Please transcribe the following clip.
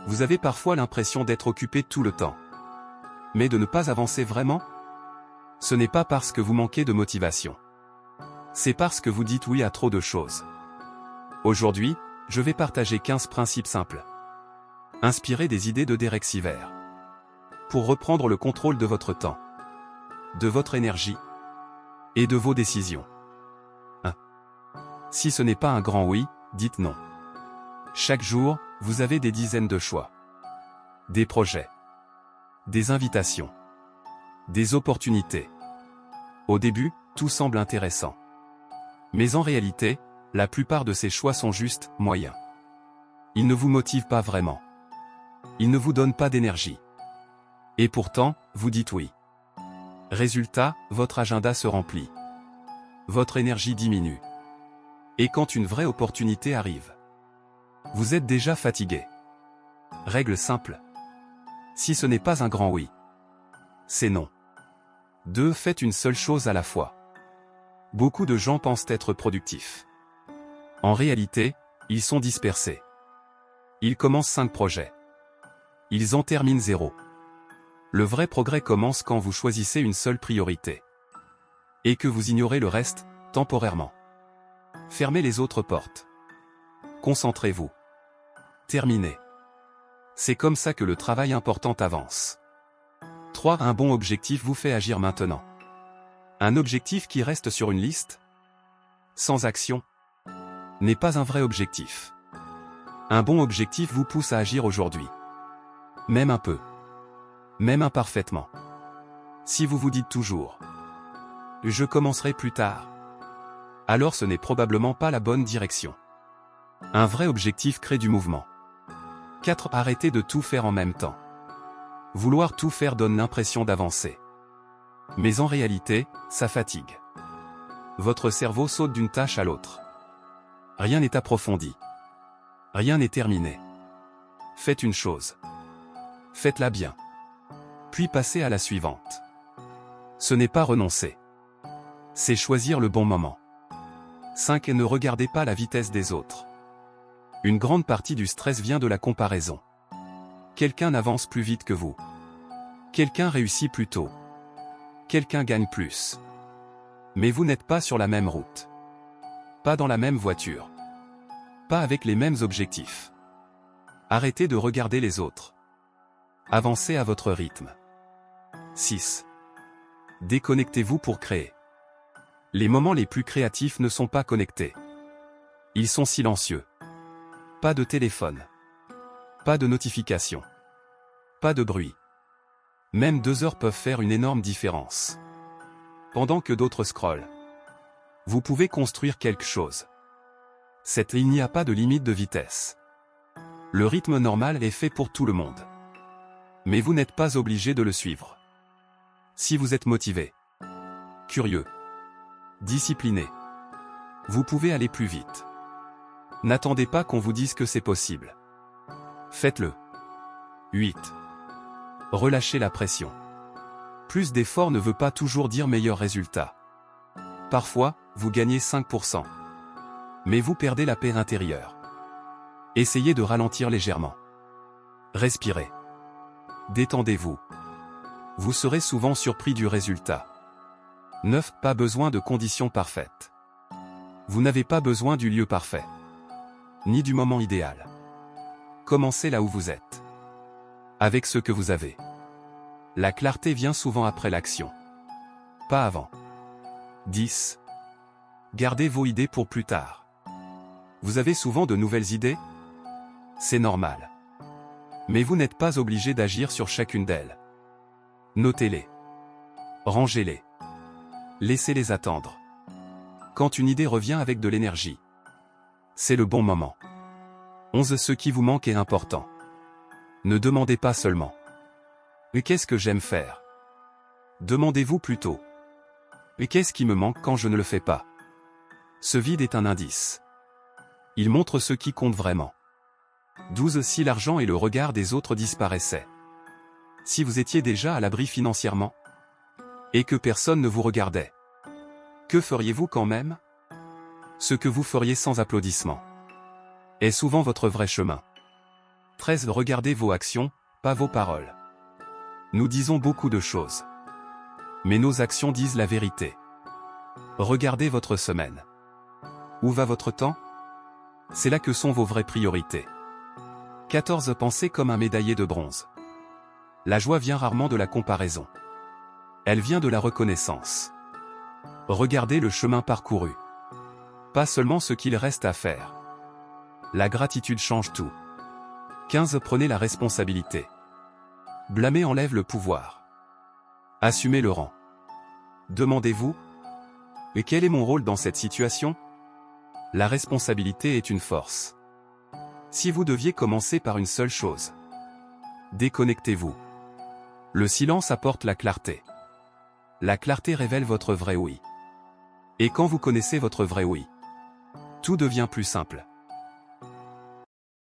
Vous avez parfois l'impression d'être occupé tout le temps. Mais de ne pas avancer vraiment? Ce n'est pas parce que vous manquez de motivation. C'est parce que vous dites oui à trop de choses. Aujourd'hui, je vais partager 15 principes simples. Inspirez des idées de Derek Sivers. Pour reprendre le contrôle de votre temps, de votre énergie et de vos décisions. 1. Si ce n'est pas un grand oui, dites non. Chaque jour, vous avez des dizaines de choix. Des projets. Des invitations. Des opportunités. Au début, tout semble intéressant. Mais en réalité, la plupart de ces choix sont juste moyens. Ils ne vous motivent pas vraiment. Ils ne vous donnent pas d'énergie. Et pourtant, vous dites oui. Résultat, votre agenda se remplit. Votre énergie diminue. Et quand une vraie opportunité arrive, vous êtes déjà fatigué. Règle simple. Si ce n'est pas un grand oui, c'est non. 2. Faites une seule chose à la fois. Beaucoup de gens pensent être productifs. En réalité, ils sont dispersés. Ils commencent 5 projets. Ils en terminent 0. Le vrai progrès commence quand vous choisissez une seule priorité. Et que vous ignorez le reste, temporairement. Fermez les autres portes. Concentrez-vous. Terminez. C'est comme ça que le travail important avance. 3. Un bon objectif vous fait agir maintenant. Un objectif qui reste sur une liste, sans action, n'est pas un vrai objectif. Un bon objectif vous pousse à agir aujourd'hui. Même un peu. Même imparfaitement. Si vous vous dites toujours « Je commencerai plus tard », alors ce n'est probablement pas la bonne direction. Un vrai objectif crée du mouvement. 4. Arrêtez de tout faire en même temps. Vouloir tout faire donne l'impression d'avancer. Mais en réalité, ça fatigue. Votre cerveau saute d'une tâche à l'autre. Rien n'est approfondi. Rien n'est terminé. Faites une chose. Faites-la bien. Puis passez à la suivante. Ce n'est pas renoncer. C'est choisir le bon moment. 5. Ne regardez pas la vitesse des autres. Une grande partie du stress vient de la comparaison. Quelqu'un avance plus vite que vous. Quelqu'un réussit plus tôt. Quelqu'un gagne plus. Mais vous n'êtes pas sur la même route. Pas dans la même voiture. Pas avec les mêmes objectifs. Arrêtez de regarder les autres. Avancez à votre rythme. 6. Déconnectez-vous pour créer. Les moments les plus créatifs ne sont pas connectés. Ils sont silencieux. Pas de téléphone. Pas de notification. Pas de bruit. Même 2 heures peuvent faire une énorme différence. Pendant que d'autres scrollent, vous pouvez construire quelque chose. Il n'y a pas de limite de vitesse. Le rythme normal est fait pour tout le monde. Mais vous n'êtes pas obligé de le suivre. Si vous êtes motivé, curieux, discipliné, vous pouvez aller plus vite. N'attendez pas qu'on vous dise que c'est possible. Faites-le. 8. Relâchez la pression. Plus d'efforts ne veut pas toujours dire meilleur résultat. Parfois, vous gagnez 5%. Mais vous perdez la paix intérieure. Essayez de ralentir légèrement. Respirez. Détendez-vous. Vous serez souvent surpris du résultat. 9. Pas besoin de conditions parfaites. Vous n'avez pas besoin du lieu parfait. Ni du moment idéal. Commencez là où vous êtes. Avec ce que vous avez. La clarté vient souvent après l'action. Pas avant. 10. Gardez vos idées pour plus tard. Vous avez souvent de nouvelles idées? C'est normal. Mais vous n'êtes pas obligé d'agir sur chacune d'elles. Notez-les. Rangez-les. Laissez-les attendre. Quand une idée revient avec de l'énergie, c'est le bon moment. 11. Ce qui vous manque est important. Ne demandez pas seulement « Mais qu'est-ce que j'aime faire ?» Demandez-vous plutôt « Mais qu'est-ce qui me manque quand je ne le fais pas ?» Ce vide est un indice. Il montre ce qui compte vraiment. 12. Si l'argent et le regard des autres disparaissaient. Si vous étiez déjà à l'abri financièrement et que personne ne vous regardait, que feriez-vous quand même? Ce que vous feriez sans applaudissements est souvent votre vrai chemin. 13. Regardez vos actions, pas vos paroles. Nous disons beaucoup de choses. Mais nos actions disent la vérité. Regardez votre semaine. Où va votre temps? C'est là que sont vos vraies priorités. 14. Pensez comme un médaillé de bronze. La joie vient rarement de la comparaison. Elle vient de la reconnaissance. Regardez le chemin parcouru. Pas seulement ce qu'il reste à faire. La gratitude change tout. 15. Prenez la responsabilité. Blâmer enlève le pouvoir. Assumez le rang. Demandez-vous: et quel est mon rôle dans cette situation? La responsabilité est une force. Si vous deviez commencer par une seule chose, déconnectez-vous. Le silence apporte la clarté. La clarté révèle votre vrai oui. Et quand vous connaissez votre vrai oui, tout devient plus simple.